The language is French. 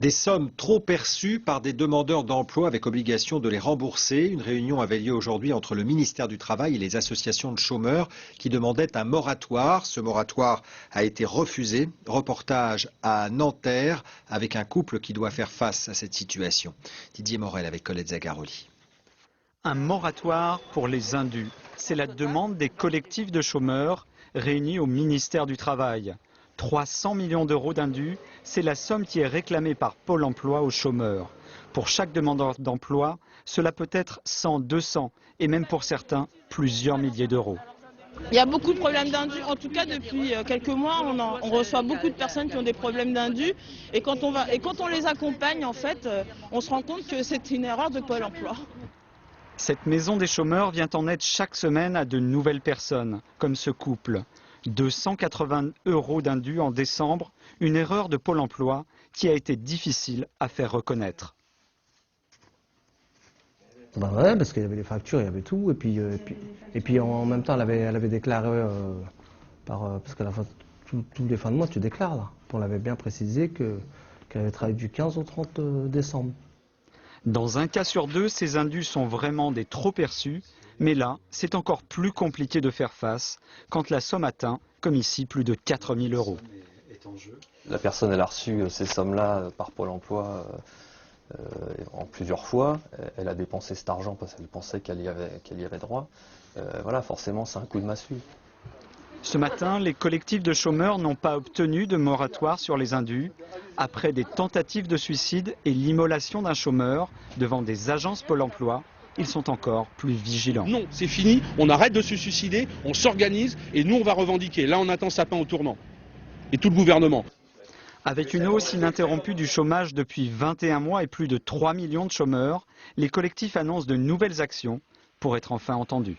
Des sommes trop perçues par des demandeurs d'emploi avec obligation de les rembourser. Une réunion avait lieu aujourd'hui entre le ministère du Travail et les associations de chômeurs qui demandaient un moratoire. Ce moratoire a été refusé. Reportage à Nanterre avec un couple qui doit faire face à cette situation. Didier Morel avec Colette Zagaroli. Un moratoire pour les indus. C'est la demande des collectifs de chômeurs réunis au ministère du Travail. 300 millions d'euros d'indus, c'est la somme qui est réclamée par Pôle emploi aux chômeurs. Pour chaque demandeur d'emploi, cela peut être 100, 200 et même pour certains, plusieurs milliers d'euros. Il y a beaucoup de problèmes d'indus. En tout cas, depuis quelques mois, on reçoit beaucoup de personnes qui ont des problèmes d'indus. Et quand on les accompagne, en fait, on se rend compte que c'est une erreur de Pôle emploi. Cette maison des chômeurs vient en aide chaque semaine à de nouvelles personnes, comme ce couple. 280 € d'indus en décembre, une erreur de Pôle emploi qui a été difficile à faire reconnaître. Ben ouais, parce qu'il y avait les factures, il y avait tout, et puis en même temps, elle avait déclaré, parce qu'à la fin, tous les fins de mois, tu déclares là. On l'avait bien précisé qu'elle avait travaillé du 15 au 30 décembre. Dans un cas sur deux, ces indus sont vraiment des trop perçus, mais là, c'est encore plus compliqué de faire face quand la somme atteint, comme ici, plus de 4 000 €. La personne, elle a reçu ces sommes-là par Pôle emploi en plusieurs fois. Elle a dépensé cet argent parce qu'elle pensait qu'elle y avait droit. Voilà, forcément, c'est un coup de massue. Ce matin, les collectifs de chômeurs n'ont pas obtenu de moratoire sur les indus. Après des tentatives de suicide et l'immolation d'un chômeur devant des agences Pôle emploi, ils sont encore plus vigilants. Non, c'est fini, on arrête de se suicider, on s'organise et nous on va revendiquer. Là on attend sapin au tournant. Et tout le gouvernement. Avec une hausse ininterrompue du chômage depuis 21 mois et plus de 3 millions de chômeurs, les collectifs annoncent de nouvelles actions pour être enfin entendus.